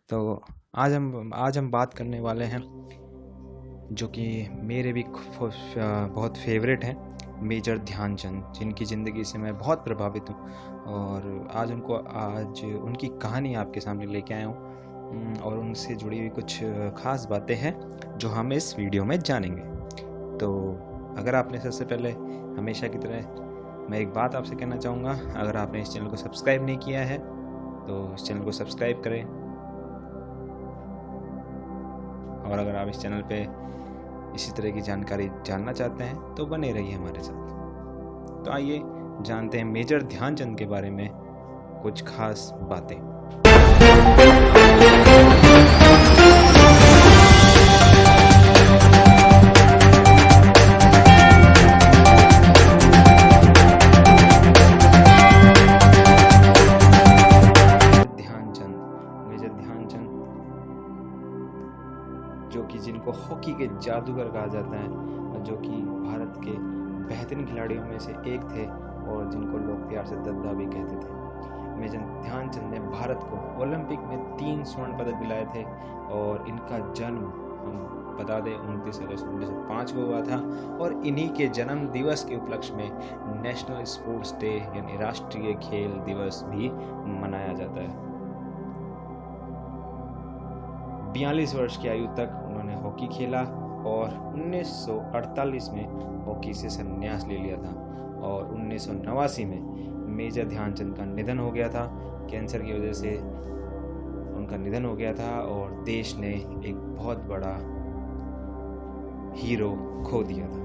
तो आज हम बात करने वाले हैं जो कि मेरे भी बहुत फेवरेट हैं, मेजर ध्यानचंद, जिनकी ज़िंदगी से मैं बहुत प्रभावित हूँ। और आज उनकी कहानी आपके सामने लेके आया हूँ और उनसे जुड़ी हुई कुछ ख़ास बातें हैं जो हम इस वीडियो में जानेंगे। तो अगर आपने सबसे पहले हमेशा की तरह मैं एक बात आपसे कहना चाहूँगा, अगर आपने इस चैनल को सब्सक्राइब नहीं किया है तो इस चैनल को सब्सक्राइब करें, और अगर आप इस चैनल पे इसी तरह की जानकारी जानना चाहते हैं तो बने रहिए हमारे साथ। तो आइए जानते हैं मेजर ध्यानचंद के बारे में कुछ खास बातें। मेजर ध्यानचंद जो कि जिनको हॉकी के जादूगर कहा जाता है और जो कि भारत के बेहतरीन खिलाड़ियों में से एक थे और जिनको लोग प्यार से दद्दा भी कहते थे। मेजर ध्यानचंद ने भारत को ओलंपिक में 3 स्वर्ण पदक दिलाए थे और इनका जन्म हम बता दें 29 अगस्त 1905 को हुआ था और इन्हीं के जन्म दिवस के उपलक्ष्य में नेशनल स्पोर्ट्स डे यानी राष्ट्रीय खेल दिवस भी मनाया जाता है। 42 वर्ष की आयु तक उन्होंने हॉकी खेला और 1948 में हॉकी से संन्यास ले लिया था और 1989 में मेजर ध्यानचंद का निधन हो गया था। कैंसर की वजह से उनका निधन हो गया था और देश ने एक बहुत बड़ा हीरो खो दिया था।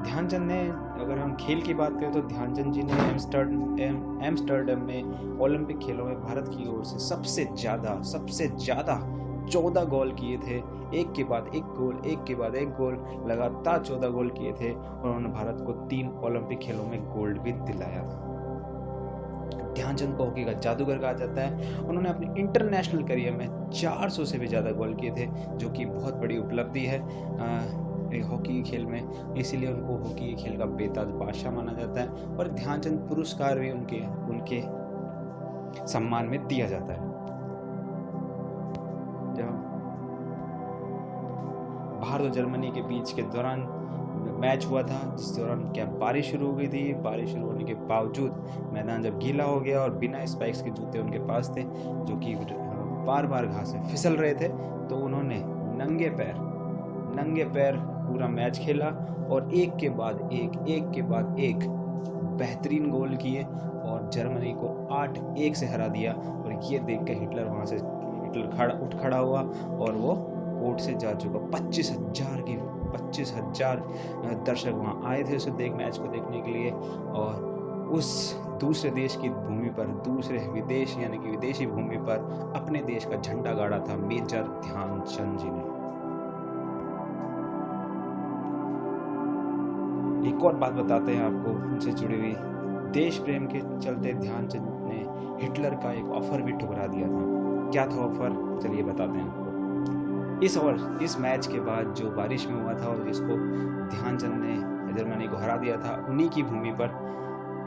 ध्यानचंद ने, अगर हम खेल की बात करें तो ध्यानचंद जी ने एम्स्टर्डम में ओलंपिक खेलों में भारत की ओर से सबसे ज़्यादा 14 गोल किए थे। एक के बाद एक गोल लगातार 14 गोल किए थे और उन्होंने भारत को 3 ओलंपिक खेलों में गोल्ड भी दिलाया था। ध्यानचंद को हॉकी का जादूगर कहा जाता है। उन्होंने अपने इंटरनेशनल करियर में 400 से भी ज़्यादा गोल किए थे, जो कि बहुत बड़ी उपलब्धि है हॉकी खेल में, इसीलिए उनको हॉकी के खेल का बेताज बादशाह माना जाता है और ध्यानचंद पुरस्कार भी उनके सम्मान में दिया जाता है। जब भारत और जर्मनी के बीच के दौरान मैच हुआ था, जिस दौरान क्या बारिश शुरू हो गई थी, बारिश शुरू होने के बावजूद मैदान जब गीला हो गया और बिना स्पाइक्स के जूते उनके पास थे जो कि बार बार घास में फिसल रहे थे, तो उन्होंने नंगे पैर पूरा मैच खेला और एक के बाद एक बेहतरीन गोल किए और जर्मनी को 8-1 से हरा दिया। और ये देख के हिटलर उठ खड़ा हुआ और वो कोर्ट से जा चुका। 25,000 दर्शक वहाँ आए थे मैच को देखने के लिए और उस दूसरे देश की भूमि पर, विदेशी भूमि पर अपने देश का झंडा गाड़ा था मेजर ध्यानचंद जी ने। एक और बात बताते हैं आपको उनसे जुड़ी हुई। देश प्रेम के चलते ध्यानचंद ने हिटलर का एक ऑफर भी ठुकरा दिया था। क्या था ऑफर, चलिए बताते हैं आपको। इस मैच के बाद जो बारिश में हुआ था और जिसको ध्यानचंद ने जर्मनी को हरा दिया था उन्हीं की भूमि पर,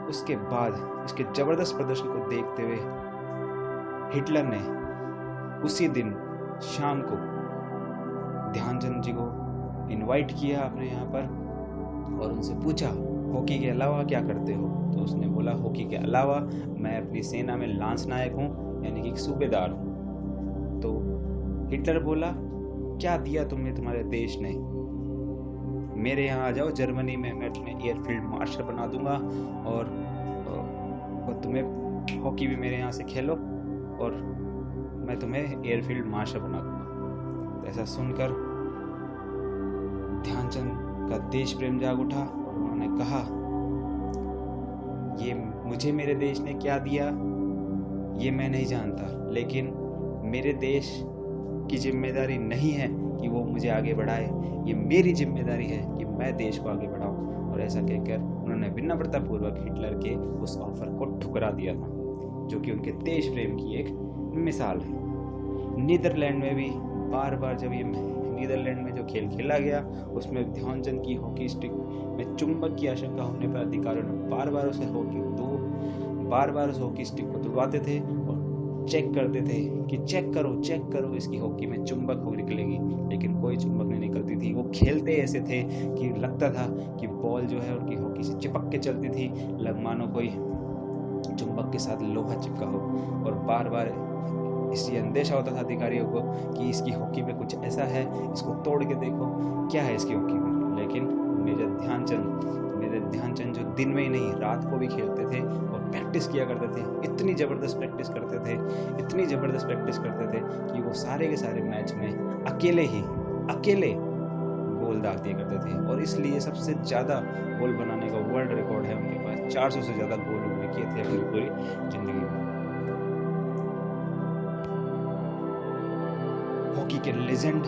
उसके बाद इसके जबरदस्त प्रदर्शन को देखते हुए हिटलर ने उसी दिन शाम को ध्यानचंद जी को इनवाइट किया अपने यहाँ पर और उनसे पूछा हॉकी के अलावा क्या करते हो। तो उसने बोला हॉकी के अलावा मैं अपनी सेना में लांस नायक हूँ, यानी कि सूबेदार हूँ। तो हिटलर बोला क्या दिया तुम्हें तुम्हारे देश ने, मेरे यहाँ आ जाओ जर्मनी में, मैं तुम्हें एयरफील्ड मार्शल बना दूंगा और तुम्हें हॉकी भी मेरे यहाँ से खेलो और मैं तुम्हें एयरफील्ड मार्शल बना दूंगा। तो ऐसा सुनकर ध्यानचंद का देश प्रेम जाग उठा और उन्होंने कहा ये मुझे मेरे देश ने क्या दिया ये मैं नहीं जानता, लेकिन मेरे देश की जिम्मेदारी नहीं है कि वो मुझे आगे बढ़ाए, ये मेरी जिम्मेदारी है कि मैं देश को आगे बढ़ाऊं। और ऐसा कहकर उन्होंने विनम्रतापूर्वक हिटलर के उस ऑफर को ठुकरा दिया था, जो कि उनके देश प्रेम की एक मिसाल है। नीदरलैंड में भी बार बार जब ये नीदरलैंड में जो खेल खेला गया उसमें ध्यानचंद की हॉकी स्टिक में चुंबक की आशंका होने पर अधिकारियों ने बार बार उस हॉकी स्टिक को दबाते थे और चेक करते थे कि चेक करो इसकी हॉकी में चुंबक हो निकलेगी, लेकिन कोई चुंबक नहीं निकलती थी। वो खेलते ऐसे थे कि लगता था कि बॉल जो है उनकी हॉकी से चिपक के चलती थी, मानो कोई चुंबक के साथ लोहा चिपका हो। और बार बार इसलिए अंदेशा होता था अधिकारियों को कि इसकी हॉकी में कुछ ऐसा है, इसको तोड़ के देखो क्या है इसकी हॉकी में। लेकिन मेजर ध्यानचंद जो दिन में ही नहीं रात को भी खेलते थे और प्रैक्टिस किया करते थे। इतनी ज़बरदस्त प्रैक्टिस करते थे कि वो सारे के सारे मैच में अकेले गोल दाग दिया करते थे। और इसलिए सबसे ज़्यादा गोल बनाने का वर्ल्ड रिकॉर्ड है उनके पास। 400 से ज़्यादा गोल उन्होंने किए थे अपनी पूरी जिंदगी में। हॉकी के लेजेंड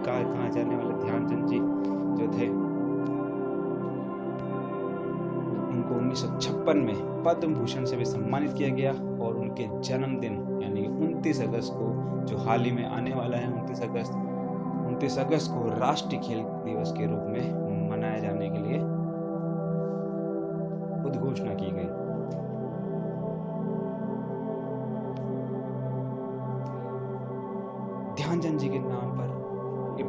कहा जाने वाले ध्यानचंद जी जो थे, उनको 1956 में पद्म भूषण से भी सम्मानित किया गया। और उनके जन्मदिन यानी 29 अगस्त को, जो हाल ही में आने वाला है 29 अगस्त को राष्ट्रीय खेल दिवस के रूप में मनाया जाने के लिए उद्घोषणा की गई। ध्यानचंद जी के नाम पर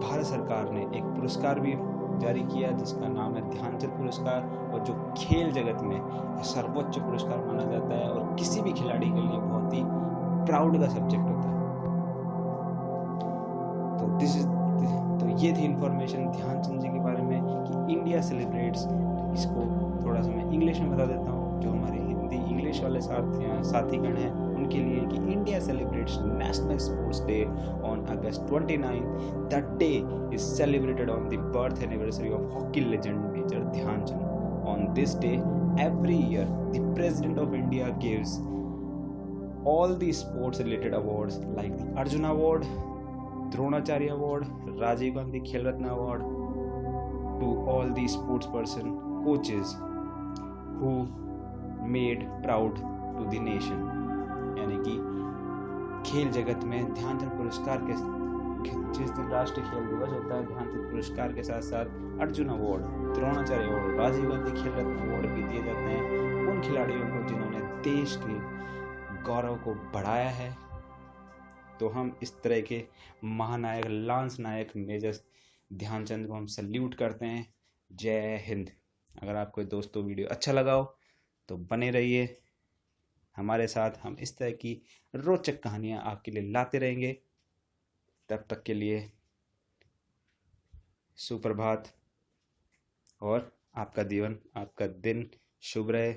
भारत सरकार ने एक पुरस्कार भी जारी किया जिसका नाम है ध्यानचंद पुरस्कार, और जो खेल जगत में सर्वोच्च पुरस्कार माना जाता है और किसी भी खिलाड़ी के लिए बहुत ही प्राउड का सब्जेक्ट होता है। तो ये थी इंफॉर्मेशन ध्यानचंद जी के बारे में कि इंडिया सेलिब्रेट्स। इसको थोड़ा सा मैं इंग्लिश में बता देता हूँ, जो हमारे हिंदी इंग्लिश वाले साथीगण हैं उनके लिए, कि India celebrates national sports day on August 29. That day is celebrated on the birth anniversary of hockey legend Major Dhyanchand. On this day, every year, the President of India gives all the sports-related awards like the Arjuna Award, Dronacharya Award, Rajiv Gandhi Khel Ratna Award to all the sports person, coaches who made proud to the nation. यानी कि खेल जगत में ध्यानचंद पुरस्कार के जिस दिन राष्ट्रीय खेल दिवस होता है, ध्यानचंद पुरस्कार के साथ साथ अर्जुन अवार्ड, द्रोणाचार्य अवार्ड, राजीव गांधी खेल रत्न अवार्ड भी दिए जाते हैं उन खिलाड़ियों को जिन्होंने देश के गौरव को बढ़ाया है। तो हम इस तरह के महानायक, लांस नायक मेजर ध्यानचंद को हम सल्यूट करते हैं। जय हिंद। अगर आपको दोस्तों वीडियो अच्छा लगा हो तो बने रहिए हमारे साथ। हम इस तरह की रोचक कहानियां आपके लिए लाते रहेंगे। तब तक के लिए सुप्रभात और आपका दिन शुभ रहे।